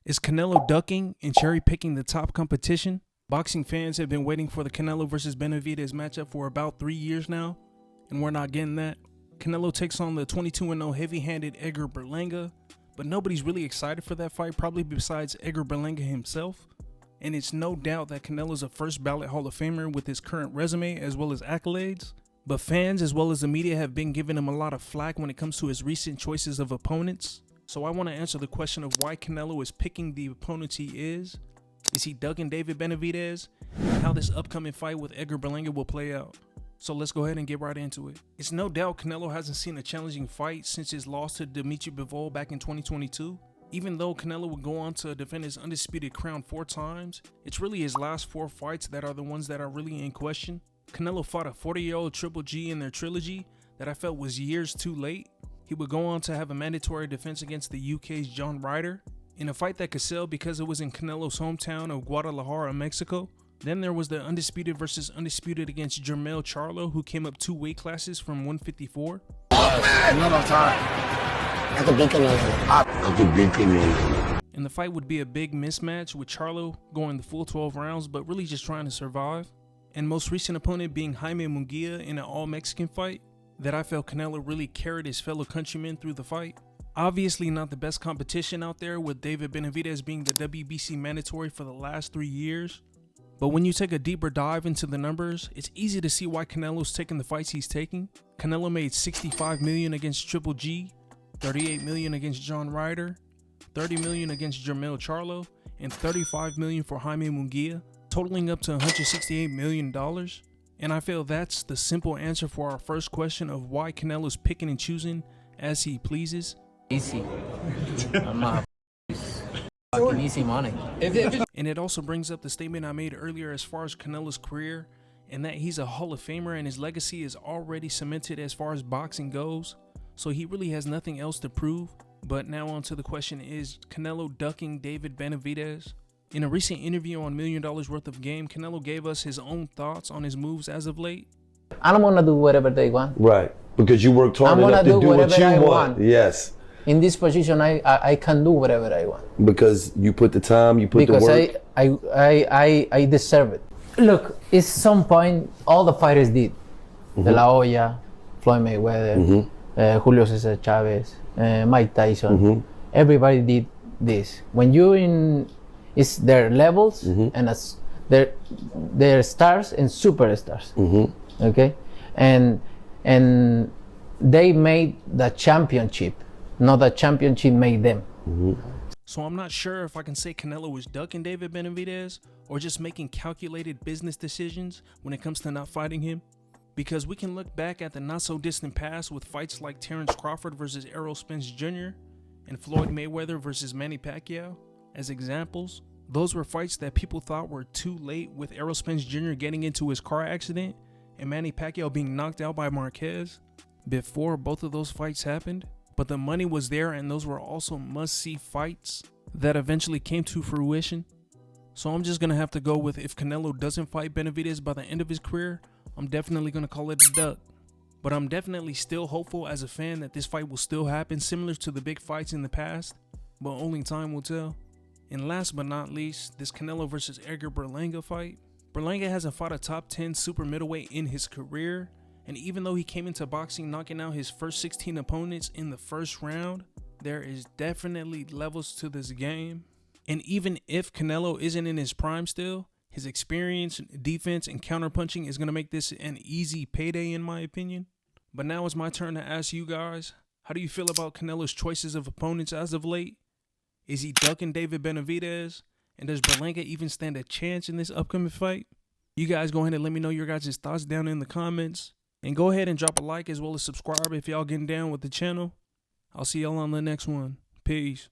Is Canelo ducking and cherry-picking the top competition? Boxing fans have been waiting for the Canelo versus Benavidez matchup for about 3 years now, and we're not getting that. Canelo takes on the 22-0 heavy-handed Edgar Berlanga, but nobody's really excited for that fight, probably besides Edgar Berlanga himself. And it's no doubt that Canelo's a first ballot Hall of Famer with his current resume as well as accolades, but fans as well as the media have been giving him a lot of flack when it comes to his recent choices of opponents. So I want to answer the question of why Canelo is picking the opponents he is. Is he ducking David Benavidez? And how this upcoming fight with Edgar Berlanga will play out. So let's go ahead and get right into it. It's no doubt Canelo hasn't seen a challenging fight since his loss to Dimitri Bivol back in 2022. Even though Canelo would go on to defend his undisputed crown 4 times, it's really his last 4 fights that are the ones that are really in question. Canelo fought a 40-year-old Triple G in their trilogy that I felt was years too late. He would go on to have a mandatory defense against the UK's John Ryder in a fight that could sell because it was in Canelo's hometown of Guadalajara, Mexico. Then there was the undisputed versus undisputed against Jermell Charlo, who came up 2 weight classes from 154. Another time. That's a big Canelo. And the fight would be a big mismatch with Charlo going the full 12 rounds, but really just trying to survive. And most recent opponent being Jaime Munguia in an all-Mexican fight that I felt Canelo really carried his fellow countrymen through the fight. Obviously not the best competition out there, with David Benavidez being the WBC mandatory for the last 3 years. But when you take a deeper dive into the numbers, it's easy to see why Canelo's taking the fights he's taking. Canelo made $65 million against Triple G, $38 million against John Ryder, $30 million against Jermell Charlo, and $35 million for Jaime Munguia, totaling up to $168 million. And I feel that's the simple answer for our first question of why Canelo's picking and choosing as he pleases. Easy. I'm not fucking easy money. And it also brings up the statement I made earlier as far as Canelo's career, and that he's a Hall of Famer and his legacy is already cemented as far as boxing goes. So he really has nothing else to prove. But now on to the question, is Canelo ducking David Benavidez? In a recent interview on $1 Million Worth of Game, Canelo gave us his own thoughts on his moves as of late. I'm gonna do whatever they want. Right, because you worked hard enough to do what you want. Yes. In this position, I can do whatever I want. Because you put the time, you put the work. Because I deserve it. Look, at some point, all the fighters did. De La Hoya, Floyd Mayweather, Julio Cesar Chavez, Mike Tyson. Everybody did this. When you're in, it's their levels and as their stars and superstars. Okay, and they made the championship, not the championship made them. So I'm not sure if I can say Canelo is ducking David Benavidez or just making calculated business decisions when it comes to not fighting him. Because we can look back at the not so distant past with fights like Terrence Crawford versus Errol Spence Jr. and Floyd Mayweather versus Manny Pacquiao as examples. Those were fights that people thought were too late, with Errol Spence Jr. getting into his car accident and Manny Pacquiao being knocked out by Marquez before both of those fights happened. But the money was there, and those were also must-see fights that eventually came to fruition. So I'm just going to have to go with, if Canelo doesn't fight Benavidez by the end of his career, I'm definitely going to call it a duck. But I'm definitely still hopeful as a fan that this fight will still happen, similar to the big fights in the past, but only time will tell. And last but not least, this Canelo versus Edgar Berlanga fight. Berlanga hasn't fought a top 10 super middleweight in his career, and even though he came into boxing knocking out his first 16 opponents in the first round, there is definitely levels to this game. And even if Canelo isn't in his prime still, his experience, defense, and counterpunching is going to make this an easy payday in my opinion. But now it's my turn to ask you guys, how do you feel about Canelo's choices of opponents as of late? Is he ducking David Benavidez? And does Berlanga even stand a chance in this upcoming fight? You guys go ahead and let me know your guys' thoughts down in the comments. And go ahead and drop a like as well as subscribe if y'all getting down with the channel. I'll see y'all on the next one. Peace.